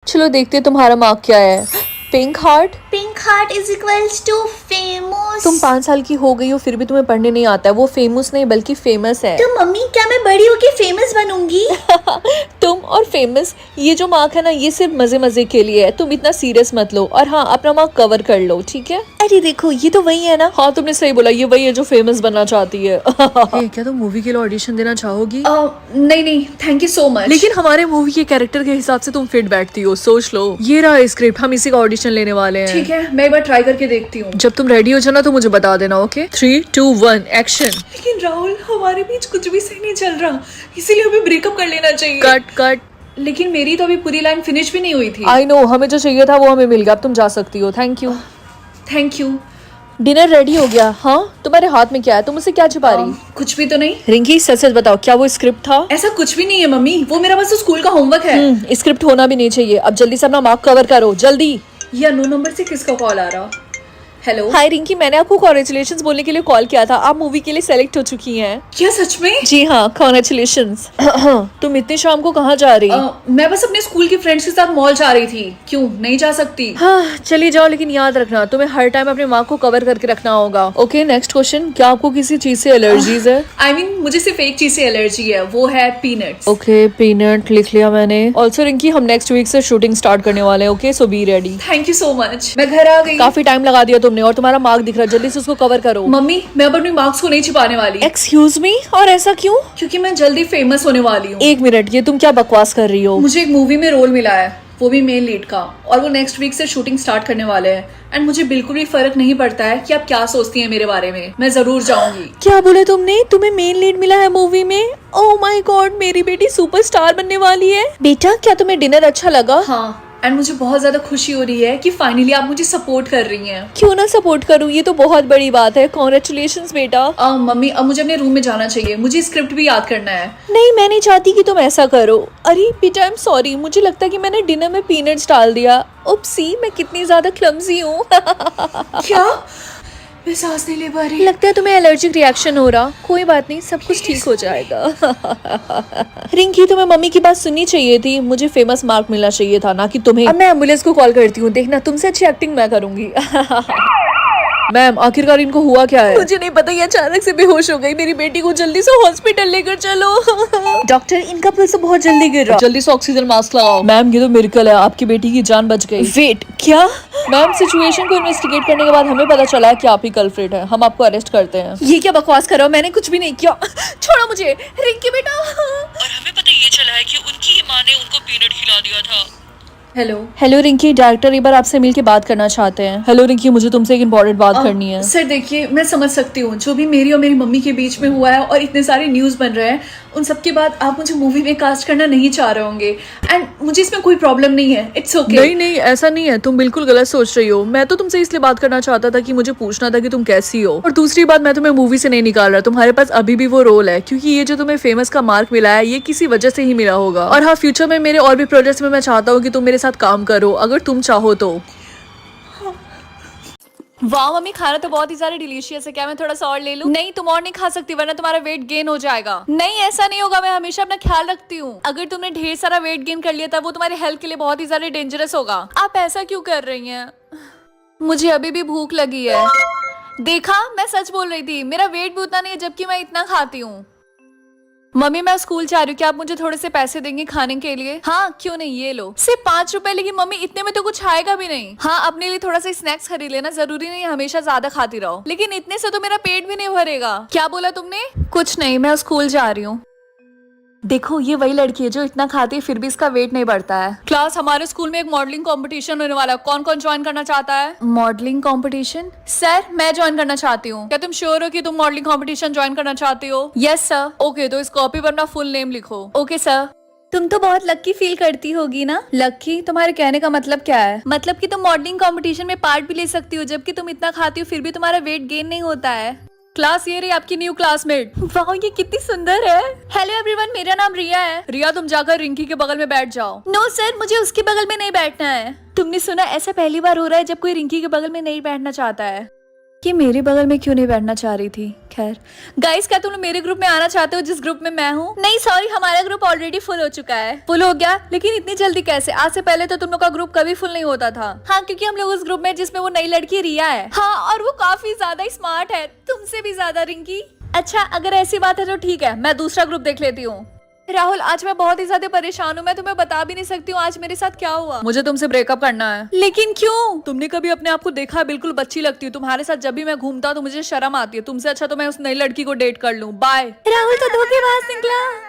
चलो देखते हैं तुम्हारा मार्क क्या है। Pink heart. Pink heart is equals to famous. तुम 5 साल की हो गई हो फिर भी तुम्हें पढ़ने नहीं आता है। वो फेमस नहीं बल्कि फेमस है। तो मम्मी क्या मैं बड़ी होके फेमस बनूंगी? तुम और फेमस, ये जो मार्क है ना ये सिर्फ मजे मजे के लिए है। तुम इतना सीरियस मत लो और हाँ अपना मार्क कवर कर लो, ठीक है। अरे देखो ये तो वही है ना। हाँ तुमने सही बोला, ये वही है जो फेमस बनना चाहती है। क्या तुम मूवी के लिए ऑडिशन देना चाहोगी? नहीं नहीं, थैंक यू सो मच। लेकिन हमारे मूवी के कैरेक्टर के हिसाब से तुम फिट बैठती हो, सोच लो। ये रहा स्क्रिप्ट, हम इसी का ऑडिशन लेने वाले हैं। ठीक है, मैं एक बार ट्राई करके देखती हूँ। जब तुम रेडी हो जाना तो मुझे बता देना, ओके। 3, 2, 1 एक्शन। लेकिन राहुल, हमारे बीच कुछ भी सही नहीं चल रहा, इसीलिए हमें ब्रेकअप कर लेना चाहिए। Cut cut. लेकिन मेरी तो अभी पूरी लाइन फिनिश भी नहीं हुई थी। आई नो, हमें जो चाहिए था वो हमें मिल गया। अब तुम जा सकती हो। Thank you. Thank you. Dinner ready हो गया। हाँ तुम्हारे हाथ में क्या है? तुम मुझसे क्या छुपा रही? कुछ भी तो नहीं। रिंकी सच सच बताओ, क्या वो स्क्रिप्ट था? ऐसा कुछ भी नहीं है मम्मी, वो मेरा बस स्कूल का होमवर्क है। स्क्रिप्ट होना भी नहीं चाहिए। अब जल्दी से अपना मार्क कवर करो, जल्दी। ये अननोन नंबर से किसका कॉल आ रहा? हेलो। हाय रिंकी, मैंने आपको कॉन्ग्रेचुलेशंस बोलने के लिए कॉल किया था। आप मूवी के लिए सेलेक्ट हो चुकी हैं। क्या सच में? जी हाँ, कॉन्ग्रेचुलेशंस। तुम इतनी शाम को कहाँ जा रही? मैं बस अपने स्कूल की फ्रेंड्स के साथ मॉल जा रही थी। क्यों नहीं जा सकती? हाँ चली जाओ, लेकिन याद रखना तुम्हें हर टाइम अपने मार्क को कवर करके रखना होगा। ओके नेक्स्ट क्वेश्चन, क्या आपको किसी चीज से एलर्जीज है? आई मीन मुझे सिर्फ एक चीज से एलर्जी है, वो है पीनट्स। ओके पीनट लिख लिया मैंने। ऑल्सो रिंकी, हम नेक्स्ट वीक से शूटिंग स्टार्ट करने वाले हैं, okay so be ready. Thank you so much. मैं घर आ गई। काफी टाइम लगा दिया तुमने और तुम्हारा मार्क दिख रहा है, जल्दी से उसको कवर करो। मम्मी मैं अब अपने मार्क्स को नहीं छिपाने वाली। एक्सक्यूज मी, और ऐसा क्यों? क्योंकि मैं जल्दी फेमस होने वाली हूँ। एक मिनट, ये तुम क्या बकवास कर रही हो? मुझे एक मूवी में रोल मिला है, वो भी मेन लीड का, और वो नेक्स्ट वीक से शूटिंग स्टार्ट करने वाले हैं। एंड मुझे बिल्कुल भी फर्क नहीं पड़ता है कि आप क्या सोचती हैं मेरे बारे में, मैं जरूर जाऊंगी। क्या बोले तुमने? तुम्हें मेन लीड मिला है मूवी में? ओह माय गॉड, मेरी बेटी सुपरस्टार बनने वाली है। बेटा क्या तुम्हें डिनर अच्छा लगा? हाँ, एंड मुझे बहुत ज्यादा खुशी हो रही है कि फाइनली आप मुझे सपोर्ट कर रही हैं। क्यों ना सपोर्ट करूँ, ये तो बहुत बड़ी बात है। कॉन्ग्रेचुलेशंस बेटा। मम्मी अब मुझे अपने रूम में जाना चाहिए, मुझे स्क्रिप्ट भी याद करना है। नहीं मैं नहीं चाहती कि तुम ऐसा करो। अरे बेटा आई एम सॉरी, मुझे लगता है कि मैंने डिनर में पीनट्स डाल दिया। उप्सी, मैं कितनी ज्यादा क्लमजी हूँ। क्या? मैं सांस नहीं ले पा रही। लगता है तुम्हें एलर्जिक रिएक्शन हो रहा। कोई बात नहीं, सब कुछ ठीक हो जाएगा। रिंकी तुम्हें मम्मी की बात सुननी चाहिए थी। मुझे फेमस मार्क मिलना चाहिए था, ना कि तुम्हें। अब मैं एम्बुलेंस को कॉल करती हूँ, देखना तुमसे अच्छी एक्टिंग मैं करूंगी। मैम आखिरकार इनको हुआ क्या है? मुझे नहीं पता, ये अचानक से बेहोश हो गई। मेरी बेटी को जल्दी से हॉस्पिटल लेकर चलो। डॉक्टर इनका पल्स बहुत जल्दी गिर रहा। जल्दी से ऑक्सीजन मास्क लगाओ। मैम ये तो मिरेकल है, आपकी बेटी की जान बच गई। वेट क्या? मैम सिचुएशन को इन्वेस्टिगेट करने के बाद हमें पता चला है कि आप ही कल्प्रिट है। हम आपको अरेस्ट करते हैं। ये क्या बकवास कर रहे हो? मैंने कुछ भी नहीं किया। छोड़ो मुझे। रिंकी बेटा। और हमें पता ये चला है कि उनकी ही माँ ने उनको पीनट खिला दिया था। हेलो। हेलो रिंकी, डायरेक्टर एक बार आपसे मिलके बात करना चाहते हैं। हेलो रिंकी, मुझे तुमसे एक इम्पोर्टेंट बात करनी है। सर देखिए, मैं समझ सकती हूँ जो भी मेरी और मेरी मम्मी के बीच में हुआ है और इतने सारे न्यूज बन रहे हैं, उन सब के बाद आप मुझे मूवी में कास्ट करना नहीं चाह रहे होंगे। एंड मुझे इसमें कोई प्रॉब्लम नहीं है, इट्स ओके। नहीं नहीं ऐसा नहीं है, तुम बिल्कुल गलत सोच रही हो। मैं तो तुमसे इसलिए बात करना चाहता था कि मुझे पूछना था कि तुम कैसी हो। और दूसरी बात, मैं तुम्हें मूवी से नहीं निकाल रहा, तुम्हारे पास अभी भी वो रोल है। क्योंकि ये जो तुम्हें फेमस का मार्क मिला है ये किसी वजह से ही मिला होगा। और हाँ, फ्यूचर में मेरे और भी प्रोजेक्ट्स में मैं चाहता हूँ कि तुम मेरे साथ काम करो, अगर तुम चाहो तो। वाह मम्मी, खाना तो बहुत ही सारे डिलीशियस है। क्या मैं थोड़ा सा और ले लूं? नहीं तुम और नहीं खा सकती, वरना तुम्हारा वेट गेन हो जाएगा। नहीं ऐसा नहीं होगा, मैं हमेशा अपना ख्याल रखती हूँ। अगर तुमने ढेर सारा वेट गेन कर लिया तब वो तुम्हारी हेल्थ के लिए बहुत ही ज्यादा डेंजरस होगा। आप ऐसा क्यों कर रही हैं? मुझे अभी भी भूख लगी है। देखा, मैं सच बोल रही थी। मेरा वेट भी उतना नहीं है जबकि मैं इतना खाती हूँ। मम्मी मैं स्कूल जा रही हूँ, क्या आप मुझे थोड़े से पैसे देंगे खाने के लिए? हाँ क्यों नहीं, ये लो। सिर्फ 5 रुपए। लेकिन मम्मी इतने में तो कुछ आएगा भी नहीं। हाँ अपने लिए थोड़ा सा स्नैक्स खरीद लेना, जरूरी नहीं हमेशा ज्यादा खाती रहो। लेकिन इतने से तो मेरा पेट भी नहीं भरेगा। क्या बोला तुमने? कुछ नहीं, मैं स्कूल जा रही हूँ। देखो ये वही लड़की है जो इतना खाती है फिर भी इसका वेट नहीं बढ़ता है। क्लास, हमारे स्कूल में एक मॉडलिंग कंपटीशन होने वाला है। कौन कौन ज्वाइन करना चाहता है? Modelling competition? सर मैं ज्वाइन करना चाहती हूँ। क्या तुम श्योर हो कि तुम मॉडलिंग कंपटीशन ज्वाइन करना चाहती हो? Yes sir. ओके तो इस कॉपी पर अपना फुल नेम लिखो। Okay sir. तुम तो बहुत लकी फील करती होगी ना? लकी? तुम्हारे कहने का मतलब क्या है? मतलब कि तुम मॉडलिंग कंपटीशन में पार्ट भी ले सकती हो जबकि तुम इतना खाती हो फिर भी तुम्हारा वेट गेन नहीं होता है। क्लास, ये रही आपकी न्यू क्लासमेट। वाह ये कितनी सुंदर है। हेलो एवरीवन, मेरा नाम रिया है। रिया तुम जाकर रिंकी के बगल में बैठ जाओ। नो सर, मुझे उसके बगल में नहीं बैठना है। तुमने सुना, ऐसा पहली बार हो रहा है जब कोई रिंकी के बगल में नहीं बैठना चाहता है। कि मेरे बगल में क्यों नहीं बैठना चाह रही थी। खैर गाइस, क्या तुम लोग मेरे ग्रुप में आना चाहते हो जिस ग्रुप में मैं हूँ? नहीं सॉरी, हमारा ग्रुप ऑलरेडी फुल हो चुका है। फुल हो गया? लेकिन इतनी जल्दी कैसे? आज से पहले तो तुम लोग का ग्रुप कभी फुल नहीं होता था। हाँ, क्योंकि हम लोग उस ग्रुप में जिसमें वो नई लड़की रिया है। हाँ, और वो काफी ज्यादा स्मार्ट है, तुमसे भी ज्यादा रिंकी। अच्छा, अगर ऐसी बात है तो ठीक है, मैं दूसरा ग्रुप देख लेती हूँ। राहुल, आज मैं बहुत ही ज्यादा परेशान हूँ, मैं तुम्हें बता भी नहीं सकती हूँ आज मेरे साथ क्या हुआ। मुझे तुमसे ब्रेकअप करना है। लेकिन क्यों? तुमने कभी अपने आप को देखा है? बिल्कुल बच्ची लगती हूँ तुम्हारे साथ। जब भी मैं घूमता हूँ तो मुझे शर्म आती है। तुमसे अच्छा तो मैं उस नई लड़की को डेट कर लूँ। बाय। राहुल तो धोखेबाज निकला।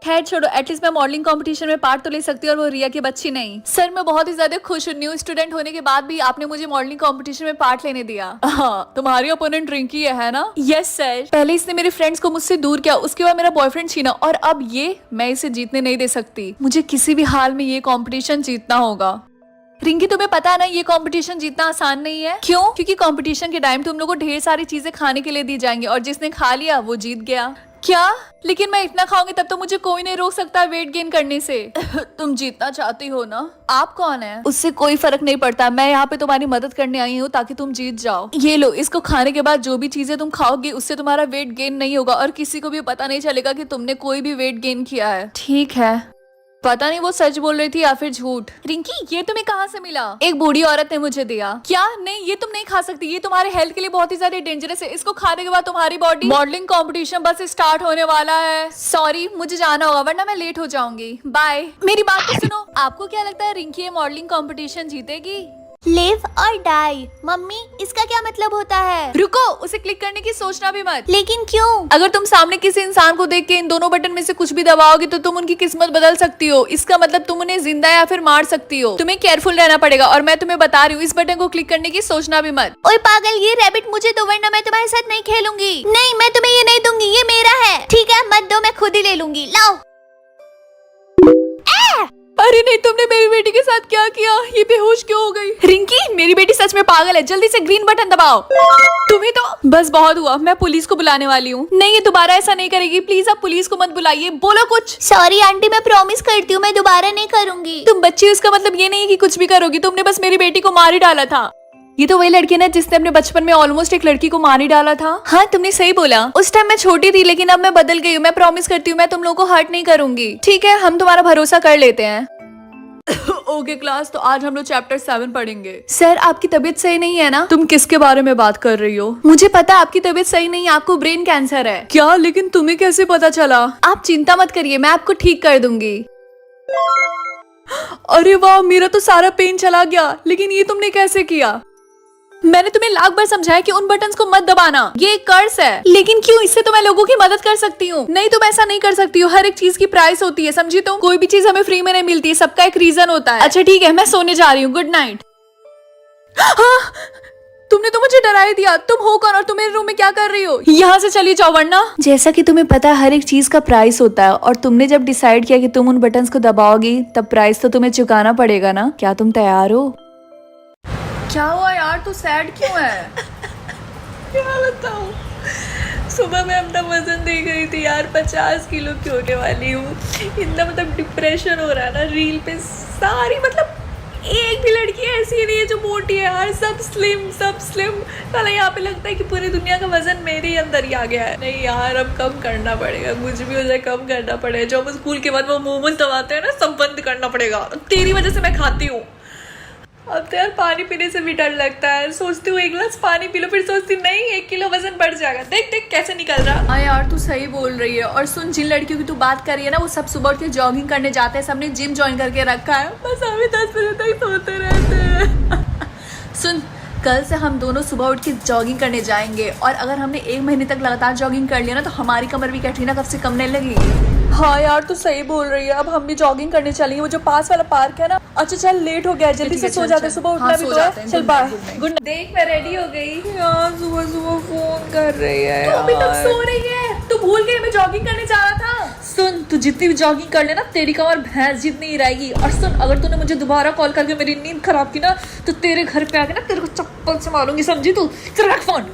खैर छोड़ो, एटलीस्ट मैं मॉडलिंग कंपटीशन में पार्ट तो ले सकती हूँ और वो रिया की बच्ची नहीं। सर, मैं बहुत ही ज्यादा खुश हूँ। न्यू स्टूडेंट होने के बाद भी आपने मुझे मॉडलिंग कंपटीशन में पार्ट लेने दिया। हाँ, तुम्हारी ओपोनेंट रिंकी है ना? Yes sir. पहले इसने मेरे फ्रेंड्स को मुझसे दूर किया, उसके बाद मेरा बॉयफ्रेंड छीना, और अब ये, मैं इसे जीतने नहीं दे सकती। मुझे किसी भी हाल में ये कॉम्पिटिशन जीतना होगा। रिंकी, तुम्हें पता है ना ये कंपटीशन जीतना आसान नहीं है। क्यों? क्योंकि कंपटीशन के टाइम तुम लोगों को ढेर सारी चीजें खाने के लिए दी जाएंगी और जिसने खा लिया वो जीत गया। क्या? लेकिन मैं इतना खाऊंगी तब तो मुझे कोई नहीं रोक सकता वेट गेन करने से। तुम जीतना चाहती हो ना? आप कौन है? उससे कोई फर्क नहीं पड़ता, मैं यहाँ पे तुम्हारी मदद करने आई हूँ ताकि तुम जीत जाओ। ये लो, इसको खाने के बाद जो भी चीजें तुम खाओगे उससे तुम्हारा वेट गेन नहीं होगा और किसी को भी पता नहीं चलेगा कि तुमने कोई भी वेट गेन किया है। ठीक है। पता नहीं वो सच बोल रही थी या फिर झूठ। रिंकी, ये तुम्हें कहाँ से मिला? एक बूढ़ी औरत ने मुझे दिया। क्या? नहीं, ये तुम नहीं खा सकती, ये तुम्हारे हेल्थ के लिए बहुत ही ज्यादा डेंजरस है। इसको खाने के बाद तुम्हारी बॉडी। मॉडलिंग कंपटीशन बस स्टार्ट होने वाला है। सॉरी, मुझे जाना होगा वरना मैं लेट हो जाऊंगी। बाय। मेरी बात तो सुनो, आपको क्या लगता है रिंकी ये मॉडलिंग कंपटीशन जीतेगी? लिव और डाई। मम्मी, इसका क्या मतलब होता है? रुको, उसे क्लिक करने की सोचना भी मत। लेकिन क्यों? अगर तुम सामने किसी इंसान को देख के इन दोनों बटन में से कुछ भी दबाओगे तो तुम उनकी किस्मत बदल सकती हो। इसका मतलब तुम उन्हें जिंदा या फिर मार सकती हो। तुम्हें केयरफुल रहना पड़ेगा और मैं तुम्हें बता रही हूँ, इस बटन को क्लिक करने की सोचना भी मत। ओए पागल, ये रैबिट मुझे दो वरना मैं तुम्हारे साथ नहीं खेलूंगी। नहीं, मैं तुम्हें ये नहीं दूंगी, ये मेरा है। ठीक है, मत दो, मैं खुद ही ले लूंगी। लाओ। अरे नहीं, तुमने मेरी बेटी के साथ क्या किया? ये बेहोश क्यों हो गई? रिंकी, मेरी बेटी सच में पागल है, जल्दी से ग्रीन बटन दबाओ। तुम्हें तो बस बहुत हुआ, मैं पुलिस को बुलाने वाली हूँ। नहीं, ये दोबारा ऐसा नहीं करेगी, प्लीज आप पुलिस को मत बुलाइए। बोलो कुछ। सॉरी आंटी, मैं प्रॉमिस करती हूँ मैं दोबारा नहीं करूंगी। तुम बच्ची हो, इसका मतलब ये नहीं कि कुछ भी करोगी। तुमने बस मेरी बेटी को मार ही डाला था। ये तो वही लड़की ना जिसने अपने बचपन में ऑलमोस्ट एक लड़की को मार ही डाला था। हाँ, तुमने सही बोला। उस टाइम मैं छोटी थी लेकिन अब मैं बदल गई हूँ। मैं प्रॉमिस करती हूँ मैं तुम लोगों को हर्ट नहीं करूंगी। ठीक है, हम तुम्हारा भरोसा कर लेते हैं। ओके क्लास, तो आज हम लोग चैप्टर 7 पढ़ेंगे। सर, आपकी तबीयत सही नहीं है ना? तुम किसके बारे में बात कर रही हो? मुझे पता आपकी तबीयत सही नहीं है, आपको ब्रेन कैंसर है। क्या? लेकिन तुम्हें कैसे पता चला? आप चिंता मत करिए, मैं आपको ठीक कर दूंगी। अरे वाह, मेरा तो सारा पेन चला गया। लेकिन ये तुमने कैसे किया? मैंने तुम्हें लाख बार समझाया कि उन बटन्स को मत दबाना, ये एक कर्स है। लेकिन क्यों? इससे तो मैं लोगों की मदद कर सकती हूँ। नहीं, तुम ऐसा नहीं कर सकती हो। हर एक चीज की प्राइस होती है, समझी तुम? कोई भी चीज हमें फ्री में नहीं मिलती है, सबका एक रीजन होता है। अच्छा ठीक है, मैं सोने जा रही हूँ। Good night. हाँ, तुमने तो मुझे डरा ही दिया। तुम हो कौन और तुम मेरे रूम में क्या कर रही हो? यहाँ से चली जाओ वरना। जैसा कि तुम्हें पता है हर एक चीज का प्राइस होता है और तुमने जब डिसाइड किया कि तुम उन बटन्स को दबाओगी तब प्राइस तो तुम्हें चुकाना पड़ेगा ना। क्या तुम तैयार हो? क्या हुआ यार, तू सैड क्यों है? क्या बताऊं, सुबह मैं अपना वजन देख रही थी यार, 50 किलो की होने वाली हूँ। इतना मतलब डिप्रेशन हो रहा है ना। रील पे सारी मतलब एक भी लड़की ऐसी नहीं है जो मोटी है यार, सब स्लिम सब स्लिम। साला यहाँ पे लगता है कि पूरी दुनिया का वजन मेरे ही अंदर ही आ गया है। नहीं यार, अब कम करना पड़ेगा, कुछ भी हो जाए कम करना पड़ेगा। जो हम स्कूल के बाद वो मोमोज दबाते हैं ना, सब बंद करना पड़ेगा। तेरी वजह से मैं खाती हूँ। अब तो यार पानी पीने से भी डर लगता है। सोचती हूँ 1 गिलास पानी पी लो, फिर सोचती नहीं 1 किलो वजन बढ़ जाएगा। देख देख कैसे निकल रहा। हाँ यार, तू सही बोल रही है। और सुन, जिन लड़कियों की तू बात कर रही है ना, वो सब सुबह उठ के जॉगिंग करने जाते हैं, सबने जिम ज्वाइन करके रखा है। बस हमें 10 बजे तक सोते रहते हैं। सुन, कल से हम दोनों सुबह उठ के जॉगिंग करने जाएंगे और अगर हमने 1 महीने तक लगातार जॉगिंग कर लिया ना तो हमारी कमर भी कैटरीना कब से कम नहीं लगेगी। हाँ यार, तू सही बोल रही है। अब हम भी जॉगिंग करने चलेंगे, वो जो पास वाला पार्क है ना। अच्छा चल, लेट हो गया है, जल्दी से सो जाते हैं, सुबह उठना भी तो है। चल बाय, गुड नाइट। देख मैं रेडी हो गई यार। सुबह सुबह फोन कर रही है तो अभी तक सो रही है। तू भूल गई मैं जॉगिंग करने जा रहा था। सुन, तू जितनी भी जॉगिंग कर लेना तेरी कमर भैंस जितनी ही रहेगी। और सुन, अगर तूने मुझे दोबारा कॉल करके मेरी नींद खराब की ना तो तेरे घर पे आके ना तेरे को चप्पल से मारूंगी, समझी तू? चल रख फोन।